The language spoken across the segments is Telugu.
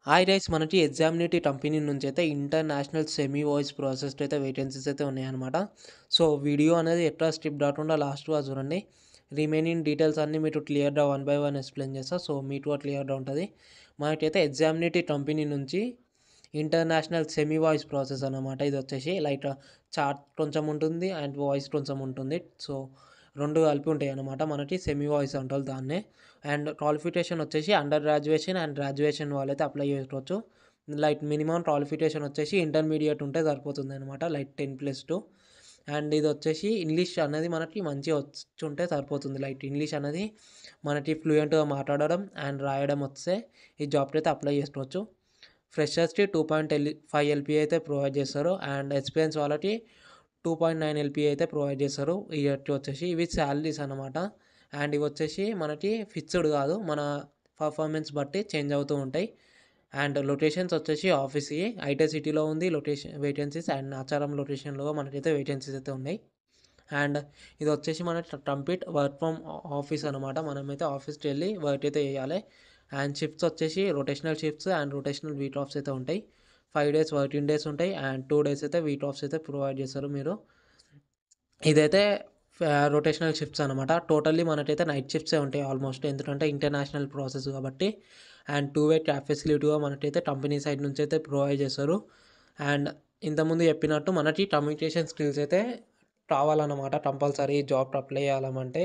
హాయ్ గైస్, మనకి ఎగ్జామినేటివ్ కంపెనీ నుంచి అయితే ఇంటర్నేషనల్ సెమీ వాయిస్ ప్రాసెస్డ్ అయితే వేకెన్సీస్ అయితే ఉన్నాయన్నమాట. సో వీడియో అనేది ఎట్లా స్కిప్ కాకుండా లాస్ట్‌గా చూడండి. రిమైనింగ్ డీటెయిల్స్ అన్నీ మీకు క్లియర్‌గా వన్ బై వన్ ఎక్స్‌ప్లెయిన్ చేస్తా. సో మీకు క్లియర్‌గా ఉంటది. మనకైతే ఎగ్జామినేటివ్ కంపెనీ నుంచి ఇంటర్నేషనల్ సెమీ వాయిస్ ప్రాసెస్ అన్నమాట. ఇది వచ్చేసి లైక్ చాట్ కొంచెం ఉంటుంది అండ్ వాయిస్ కొంచెం ఉంటుంది. సో 2 కలిపి ఉంటాయన్నమాట. మనకి సెమీ వాయిస్ అంటారు దాన్నే. అండ్ క్వాలిఫికేషన్ వచ్చేసి అండర్ గ్రాడ్యుయేషన్ అండ్ గ్రాడ్యుయేషన్ వాళ్ళైతే అప్లై చేసుకోవచ్చు. లైక్ మినిమమ్ క్వాలిఫికేషన్ వచ్చేసి ఇంటర్మీడియేట్ ఉంటే సరిపోతుందన్నమాట. లైక్ 10+2. అండ్ ఇది వచ్చేసి ఇంగ్లీష్ అనేది మనకి మంచిగా వచ్చుంటే సరిపోతుంది. లైక్ ఇంగ్లీష్ అనేది మనకి ఫ్లూయెంట్‌గా మాట్లాడడం అండ్ రాయడం వస్తే ఈ జాబ్‌కి అయితే అప్లై చేసుకోవచ్చు. ఫ్రెషర్స్‌కి 2.5 ఎల్‌పీఏ అయితే ప్రొవైడ్ చేస్తారు. అండ్ ఎక్స్పీరియన్స్ వాళ్ళకి 2.9 ఎల్‌పీఏ అయితే ప్రొవైడ్ చేస్తారు. ఇయర్‌కి వచ్చేసి ఇవి సాలరీస్ అన్నమాట. అండ్ ఇవి వచ్చేసి మనకి ఫిక్స్డ్ కాదు. మన పర్ఫార్మెన్స్ బట్టి చేంజ్ అవుతూ ఉంటాయి. అండ్ లొకేషన్స్ వచ్చేసి ఆఫీస్‌కి ఐటీ సిటీలో ఉంది వేకెన్సీస్ అండ్ నాచారం లొకేషన్‌లో మనకైతే వేకెన్సీస్ అయితే ఉన్నాయి. అండ్ ఇది వచ్చేసి మనకి కంప్లీట్ వర్క్ ఫ్రమ్ ఆఫీస్ అనమాట. మనమైతే ఆఫీస్‌కి వెళ్ళి వర్క్ అయితే చేయాలి. అండ్ షిఫ్ట్స్ వచ్చేసి rotational shifts and rotational week offs అయితే ఉంటాయి. 5 డేస్ వర్కింగ్ డేస్ ఉంటాయి అండ్ 2 డేస్ అయితే వీక్ ఆఫ్స్ అయితే ప్రొవైడ్ చేస్తారు మీరు. ఇదైతే రొటేషనల్ షిఫ్ట్స్ అనమాట. టోటల్లీ మనకైతే నైట్ షిఫ్ట్సే ఉంటాయి ఆల్మోస్ట్. ఎందుకంటే ఇంటర్నేషనల్ ప్రాసెస్ కాబట్టి. అండ్ 2 వే క్యాబ్ ఫెసిలిటీగా మనకైతే కంపెనీ సైడ్ నుంచి అయితే ప్రొవైడ్ చేస్తారు. అండ్ ఇంతకుముందు చెప్పినట్టు మనకి కమ్యూనికేషన్ స్కిల్స్ అయితే కావాలన్నమాట కంపల్సరీ జాబ్‌కి అప్లై చేయాలంటే.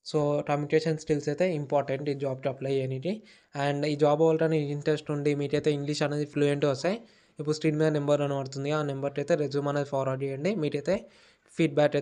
సో కమ్యూనికేషన్ స్కిల్స్ అయితే ఇంపార్టెంట్ ఈ జాబ్‌కి అప్లై చేయనీకి. అండ్ ఈ జాబ్ అవ్వాలని ఇంట్రెస్ట్ ఉండి మీకైతే ఇంగ్లీష్ అనేది ఫ్లూయెంట్‌గా వస్తాయి. ఇప్పుడు స్క్రీన్ మీద నెంబర్ కనబడుతుంది. ఆ నెంబర్‌కి అయితే రెజ్యూమ్ అనేది ఫార్వర్డ్ చేయండి. మీకైతే ఫీడ్‌బ్యాక్